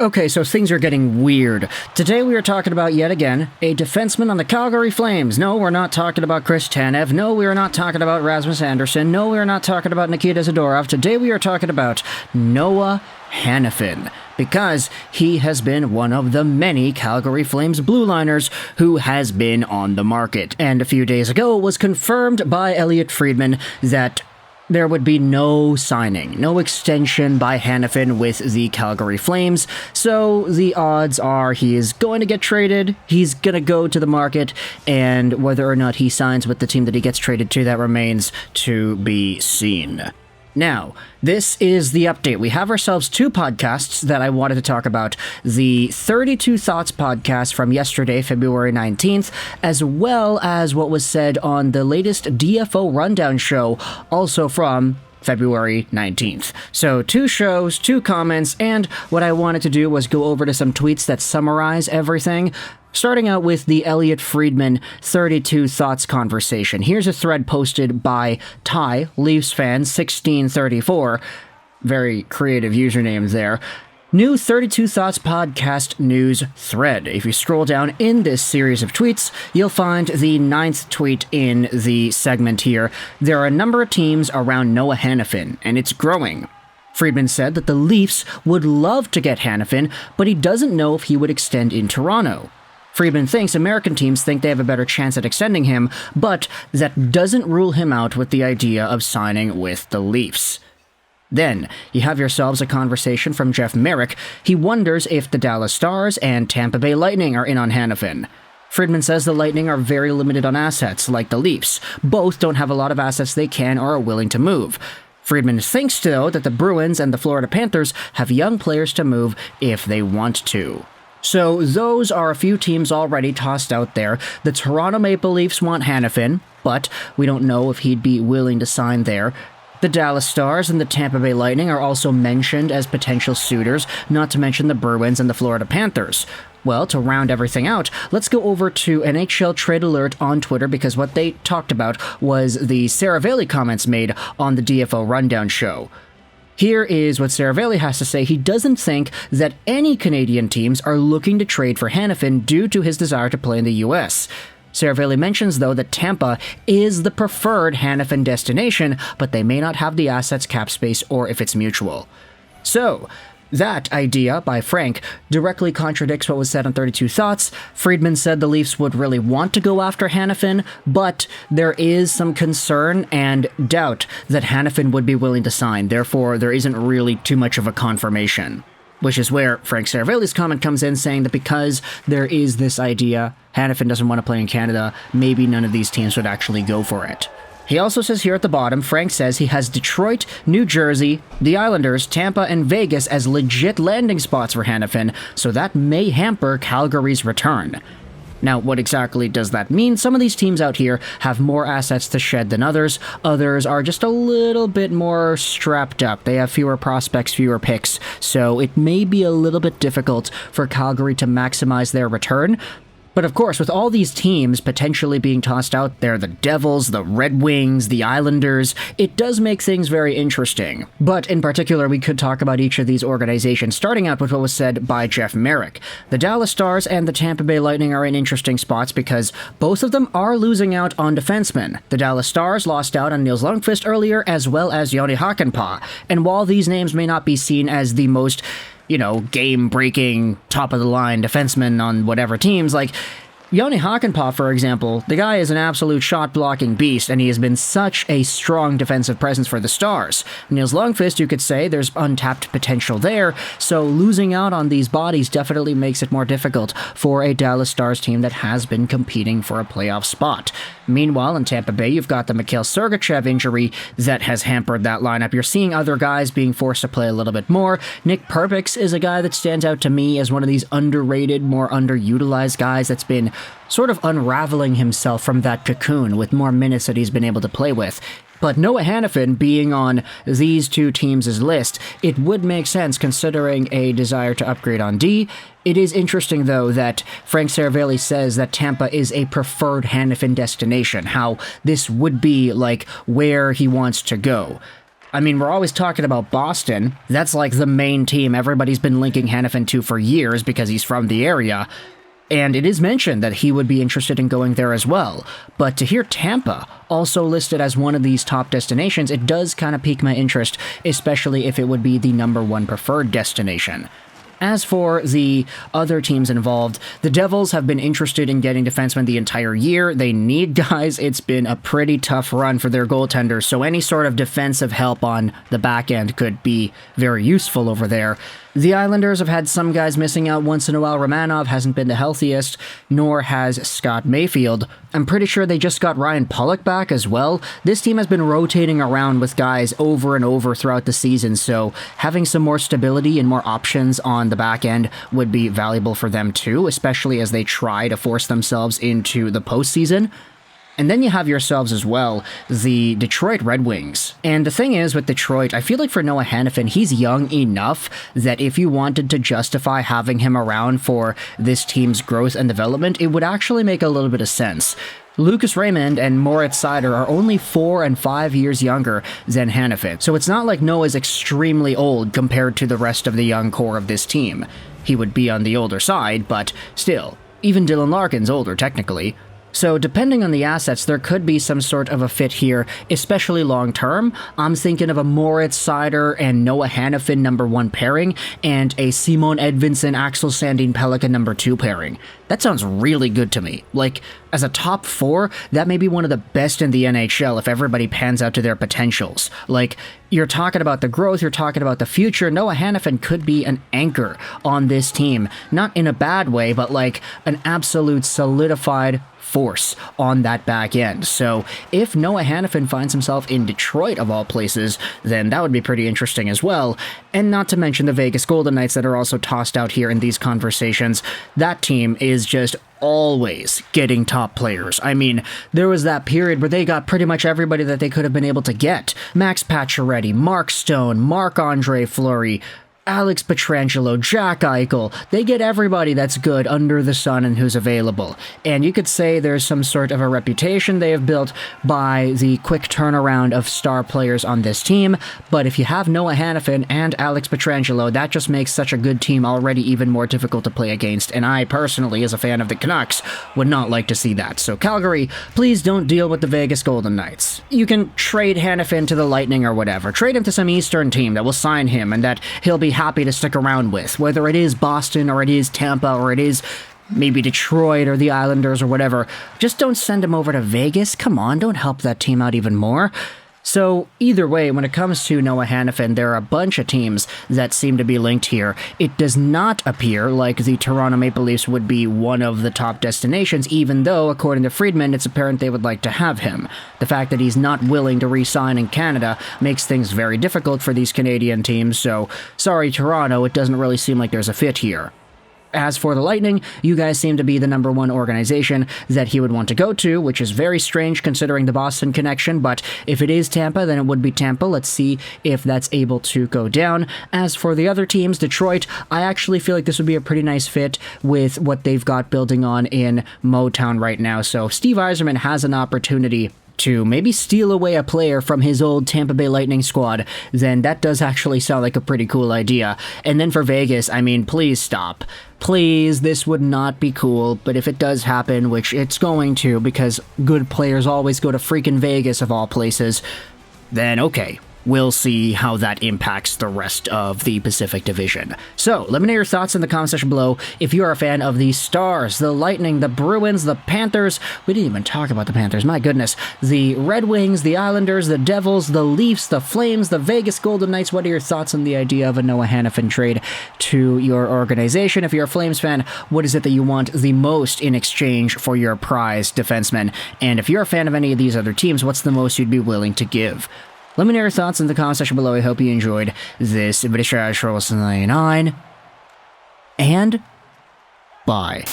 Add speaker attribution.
Speaker 1: Okay, so things are getting weird. Today we are talking about, yet again, a defenseman on the Calgary Flames. No, we're not talking about Chris Tanev. No, we are not talking about Rasmus Andersson. No, we are not talking about Nikita Zadorov. Today we are talking about Noah Hanifin, because he has been one of the many Calgary Flames blue liners who has been on the market. And a few days ago, it was confirmed by Elliotte Friedman that there would be no signing, no extension by Hanifin with the Calgary Flames, so the odds are he is going to get traded, he's going to go to the market, and whether or not he signs with the team that he gets traded to, that remains to be seen. Now, this is the update. We have ourselves two podcasts that I wanted to talk about. The 32 Thoughts podcast from yesterday, February 19th, as well as what was said on the latest DFO Rundown show, also from February 19th. So 2 shows, 2 comments, and what I wanted to do was go over to some tweets that summarize everything. Starting out with the Elliotte Friedman 32 Thoughts conversation. Here's a thread posted by Ty, Leafs fan 1634. Very creative username there. New 32 Thoughts podcast news thread. If you scroll down in this series of tweets, you'll find the 9th tweet in the segment here. There are a number of teams around Noah Hanifin, and it's growing. Friedman said that the Leafs would love to get Hanifin, but he doesn't know if he would extend in Toronto. Friedman thinks American teams think they have a better chance at extending him, but that doesn't rule him out with the idea of signing with the Leafs. Then, you have yourselves a conversation from Jeff Merrick. He wonders if the Dallas Stars and Tampa Bay Lightning are in on Hanifin. Friedman says the Lightning are very limited on assets, like the Leafs. Both don't have a lot of assets they can or are willing to move. Friedman thinks, though, that the Bruins and the Florida Panthers have young players to move if they want to. So those are a few teams already tossed out there. The Toronto Maple Leafs want Hanifin, but we don't know if he'd be willing to sign there. The Dallas Stars and the Tampa Bay Lightning are also mentioned as potential suitors, not to mention the Bruins and the Florida Panthers. Well, to round everything out, let's go over to NHL Trade Alert on Twitter, because what they talked about was the Saravelli comments made on the DFO Rundown show. Here is what Saravelli has to say. He doesn't think that any Canadian teams are looking to trade for Hanifin due to his desire to play in the US. Saravelli mentions, though, that Tampa is the preferred Hanifin destination, but they may not have the assets, cap space, or if it's mutual. So, that idea by Frank directly contradicts what was said on 32 Thoughts. Friedman said the Leafs would really want to go after Hanifin, but there is some concern and doubt that Hanifin would be willing to sign. Therefore, there isn't really too much of a confirmation. Which is where Frank Saravelli's comment comes in, saying that because there is this idea, Hanifin doesn't want to play in Canada, maybe none of these teams would actually go for it. He also says here at the bottom, Frank says he has Detroit, New Jersey, the Islanders, Tampa, and Vegas as legit landing spots for Hanifin, so that may hamper Calgary's return. Now, what exactly does that mean? Some of these teams out here have more assets to shed than others. Others are just a little bit more strapped up. They have fewer prospects, fewer picks, so it may be a little bit difficult for Calgary to maximize their return. But of course, with all these teams potentially being tossed out there, the Devils, the Red Wings, the Islanders, it does make things very interesting. But in particular, we could talk about each of these organizations, starting out with what was said by Jeff Merrick. The Dallas Stars and the Tampa Bay Lightning are in interesting spots because both of them are losing out on defensemen. The Dallas Stars lost out on Nils Lundkvist earlier, as well as Joni Hakanpää. And while these names may not be seen as the most game-breaking, top-of-the-line defenseman on whatever teams, like Joni Hakanpää, for example, the guy is an absolute shot-blocking beast, and he has been such a strong defensive presence for the Stars. Nils Lundkvist, you could say, there's untapped potential there, so losing out on these bodies definitely makes it more difficult for a Dallas Stars team that has been competing for a playoff spot. Meanwhile, in Tampa Bay, you've got the Mikhail Sergachev injury that has hampered that lineup. You're seeing other guys being forced to play a little bit more. Nick Perbix is a guy that stands out to me as one of these underrated, more underutilized guys that's been sort of unraveling himself from that cocoon with more minutes that he's been able to play with. But Noah Hanifin being on these two teams' list, it would make sense considering a desire to upgrade on D. It is interesting, though, that Frank Saravelli says that Tampa is a preferred Hanifin destination, how this would be, like, where he wants to go. I mean, we're always talking about Boston. That's like the main team everybody's been linking Hanifin to for years because he's from the area. And it is mentioned that he would be interested in going there as well. But to hear Tampa also listed as one of these top destinations, it does kind of pique my interest, especially if it would be the #1 preferred destination. As for the other teams involved, the Devils have been interested in getting defensemen the entire year. They need guys. It's been a pretty tough run for their goaltenders, so any sort of defensive help on the back end could be very useful over there. The Islanders have had some guys missing out once in a while. Romanov hasn't been the healthiest, nor has Scott Mayfield. I'm pretty sure they just got Ryan Pulock back as well. This team has been rotating around with guys over and over throughout the season, so having some more stability and more options on the back end would be valuable for them too, especially as they try to force themselves into the postseason. And then you have yourselves as well, the Detroit Red Wings. And the thing is with Detroit, I feel like for Noah Hanifin, he's young enough that if you wanted to justify having him around for this team's growth and development, it would actually make a little bit of sense. Lucas Raymond and Moritz Seider are only 4 and 5 years younger than Hanifin, so it's not like Noah's extremely old compared to the rest of the young core of this team. He would be on the older side, but still, even Dylan Larkin's older technically. So depending on the assets, there could be some sort of a fit here, especially long-term. I'm thinking of a Moritz Seider and Noah Hanifin #1 pairing, and a Simon Edvinsson, Axel Sandin Pelican #2 pairing. That sounds really good to me. Like, as a top 4, that may be one of the best in the NHL if everybody pans out to their potentials. Like, you're talking about the growth, you're talking about the future. Noah Hanifin could be an anchor on this team. Not in a bad way, but like an absolute solidified force on that back end. So if Noah Hanifin finds himself in Detroit of all places, then that would be pretty interesting as well. And not to mention the Vegas Golden Knights that are also tossed out here in these conversations. That team is just always getting top players. I mean, there was that period where they got pretty much everybody that they could have been able to get. Max Pacioretty, Mark Stone, Marc-Andre Fleury, Alex Pietrangelo, Jack Eichel. They get everybody that's good under the sun and who's available. And you could say there's some sort of a reputation they have built by the quick turnaround of star players on this team, but if you have Noah Hanifin and Alex Pietrangelo, that just makes such a good team already even more difficult to play against, and I personally, as a fan of the Canucks, would not like to see that. So Calgary, please don't deal with the Vegas Golden Knights. You can trade Hanifin to the Lightning or whatever. Trade him to some Eastern team that will sign him and that he'll be happy to stick around with, whether it is Boston or it is Tampa or it is maybe Detroit or the Islanders or whatever. Just don't send him over to Vegas. Come on, don't help that team out even more. So either way, when it comes to Noah Hanifin, there are a bunch of teams that seem to be linked here. It does not appear like the Toronto Maple Leafs would be one of the top destinations, even though, according to Friedman, it's apparent they would like to have him. The fact that he's not willing to re-sign in Canada makes things very difficult for these Canadian teams, so sorry Toronto, it doesn't really seem like there's a fit here. As for the Lightning, you guys seem to be the #1 organization that he would want to go to, which is very strange considering the Boston connection, but if it is Tampa, then it would be Tampa. Let's see if that's able to go down. As for the other teams, Detroit, I actually feel like this would be a pretty nice fit with what they've got building on in Motown right now, so Steve Yzerman has an opportunity to maybe steal away a player from his old Tampa Bay Lightning squad, then that does actually sound like a pretty cool idea. And then for Vegas, I mean, please stop. Please, this would not be cool, but if it does happen, which it's going to because good players always go to freaking Vegas of all places, then okay. We'll see how that impacts the rest of the Pacific Division. So, let me know your thoughts in the comment section below. If you are a fan of the Stars, the Lightning, the Bruins, the Panthers, we didn't even talk about the Panthers, my goodness, the Red Wings, the Islanders, the Devils, the Leafs, the Flames, the Vegas Golden Knights, what are your thoughts on the idea of a Noah Hanifin trade to your organization? If you're a Flames fan, what is it that you want the most in exchange for your prized defenseman? And if you're a fan of any of these other teams, what's the most you'd be willing to give? Let me know your thoughts in the comment section below. I hope you enjoyed this video. And bye.